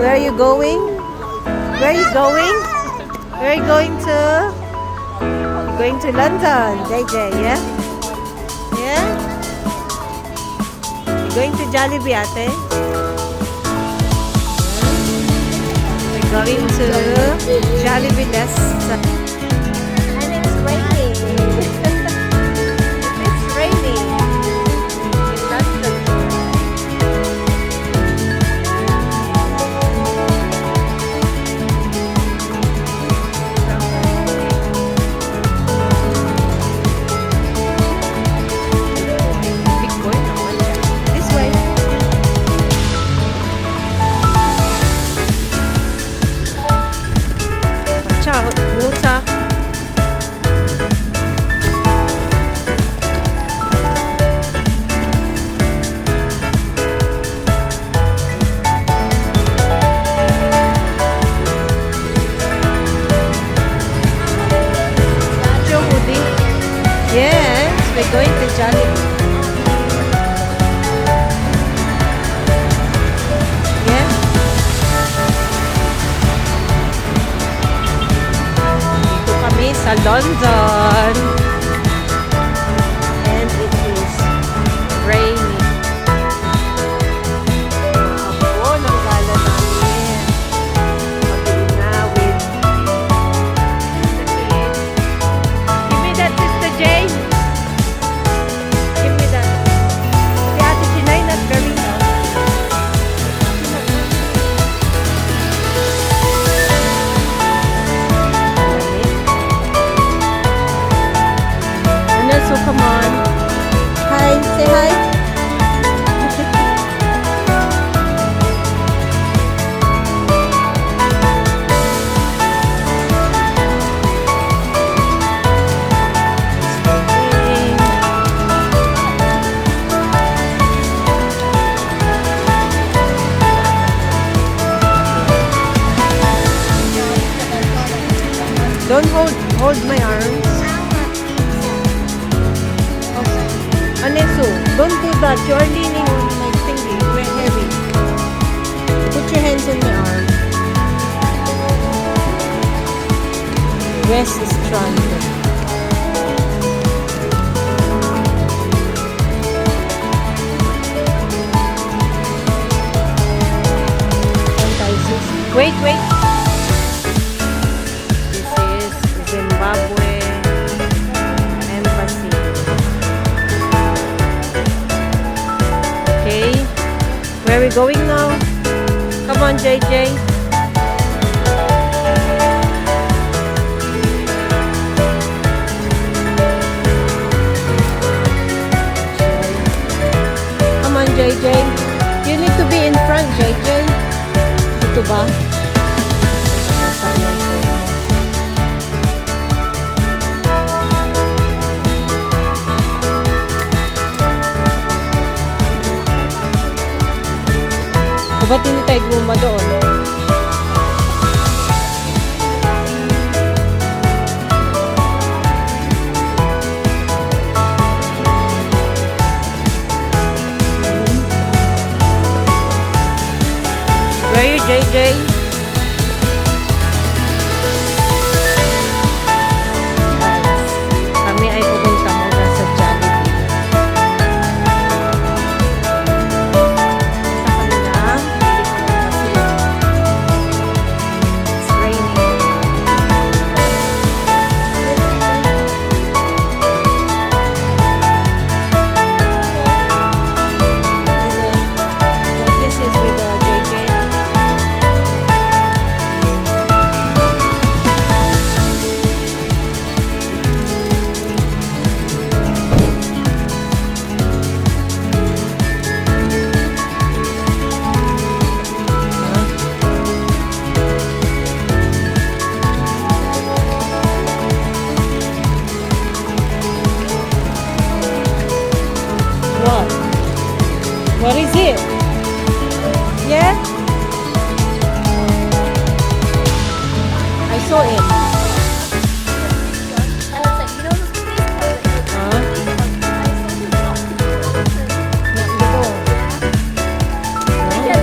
Where are you going? Where are you going? Where are you going to? You're going to London, JJ, yeah? Yeah? You're going to Jollibee, ate? We're going to Jollibee Nest. And it's raining. It's raining in London. Big boy naman siya. This way. Watch out, water. Joe Woody. Yes, we're going to Jollibee. Yeah. Dito kami sa London. And it is raining. Ako ng gala namin. Pag-inawit. Give me that, Sister Jane. Give me that. Si Ate Chinay not very now. So come on. Hi, say hi. Don't hold my arms. Anesu, don't do that. You are leaning on my thingy. We're heavy. Put your hands on my arm. Rest is stronger. Wait, wait. This is Zimbabwe Embassy. Okay, where are we going now? Come on, JJ. Come on, JJ. You need to be in front, JJ. Dito ba? Ba't hindi tayo guma doon? Where are you, JJ? Kami ay pupunta muna sa Jollibee. It's raining. This is with JJ. What? What is it? Yeah? I saw it. Huh? Yeah.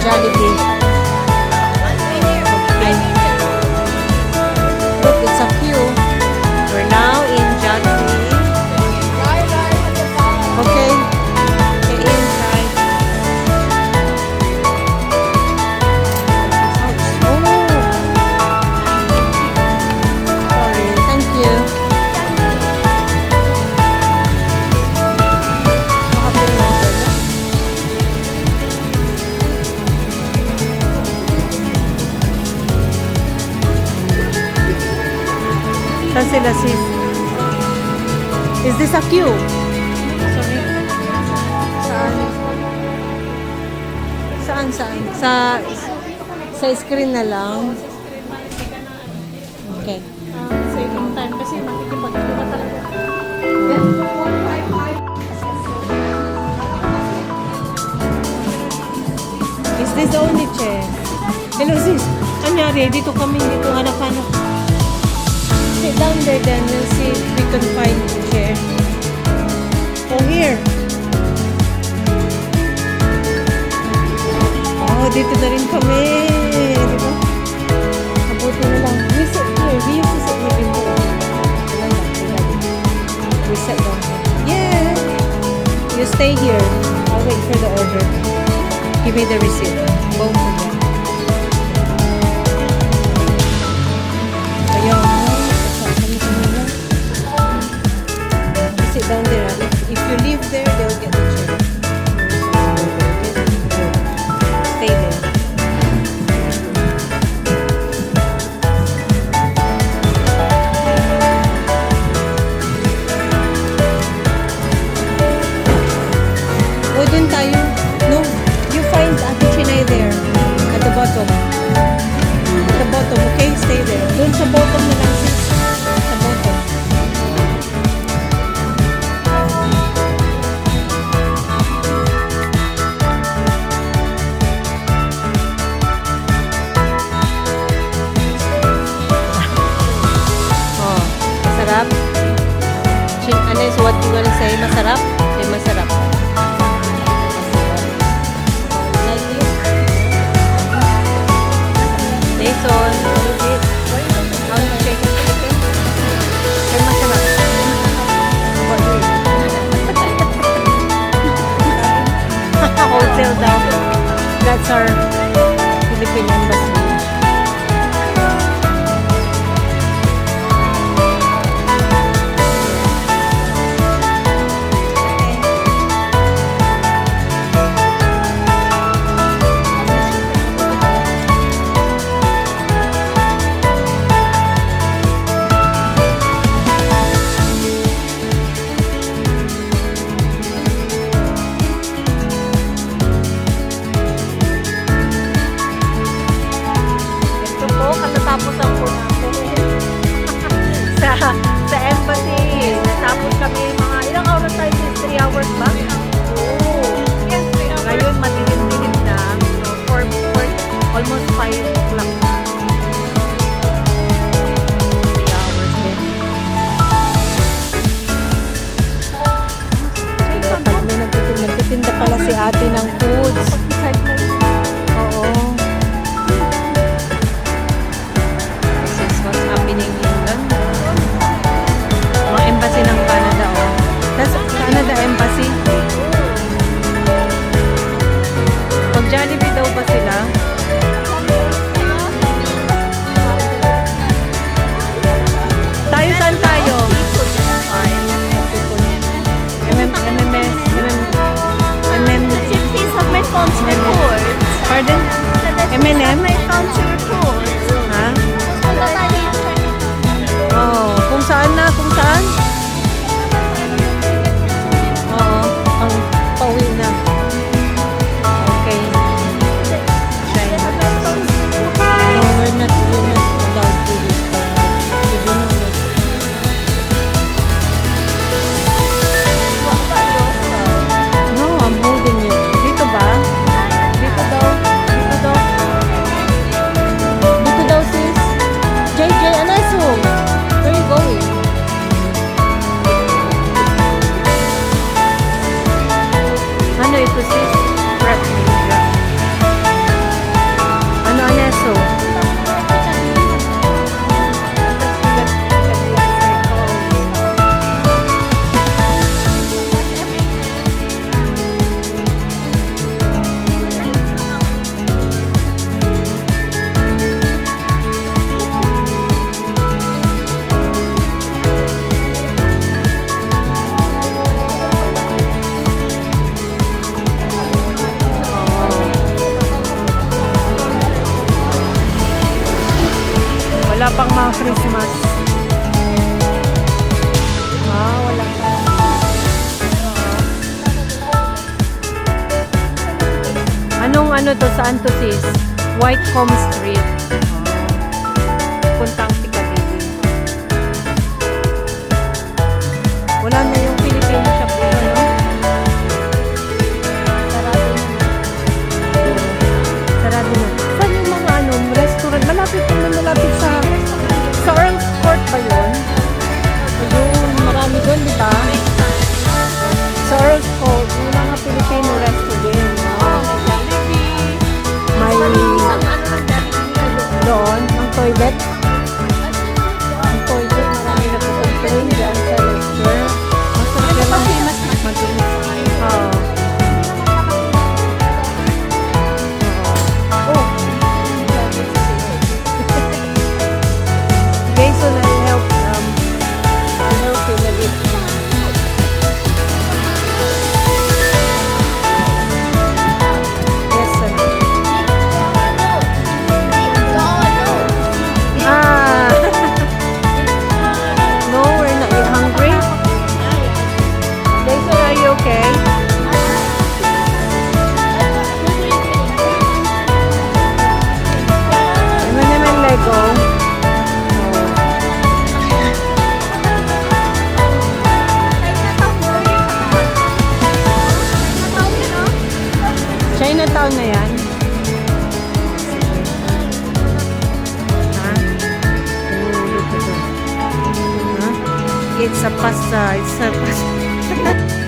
Jollibee. Look, it's a queue. We're now in Jollibee. Okay. Okay, inside. Oh. Sorry. Thank you. Saan sila sis? Is this a queue? Sorry. Saan? Sa screen na lang? Okay. Saving time kasi makikipag-iba talaga. Is this the only chair? Hello sis. Anyari, dito kami, dito hanap-hanap. Sit down there then, we'll see if we can find the chair. Oh, here. Oh, dito na rin kami. Di ba? Mabuti na lang. We sit here. We used to sit here before. Wala na. We sit down here. Yeah. You stay here. I'll wait for the order. Give me the receipt. Both of them. Ayaw mo. Sit down there. If you leave there, they'll get the chair. Stay there. O, dun tayo. No, you find Ate Chinay there. At the bottom. At the bottom, okay? Stay there. Dun sa bottom na lang, sis. Sa bottom. Oh, masarap? Ano is what you wanna say? Masarap? Eh, masarap. Like it? Jason, how is it? How is chicken chicken? Eh, masarap. What do you? Hotel daw. That's our Philippine embassy. Wala pang mga Christmas. Wala pa. Anong ano to? Saan to sis? Whitecomb Street. Puntang Piccadilly. Wala na yung Filipino shop dito, no? Sarado na. Sarado na. Saan yung mga ano, restaurant? Malapit sa Earl's Court ba yun? Ayun, marami doon, di ba? Sa Earl's Court, yung mga Filipino restaurant. May doon, ang toilet. Ang toilet, marami na pupuntahin dyan sa Leicester. Mas matulis. Oo. Okay, so I'll help you a bit. Yes, sir. No, we're not yet hungry. Okay, sir, are you okay? Ano naman Lego? Chinatown na yan. Ha? Oh, look at that. Huh? It's a pasta. It's a pasta.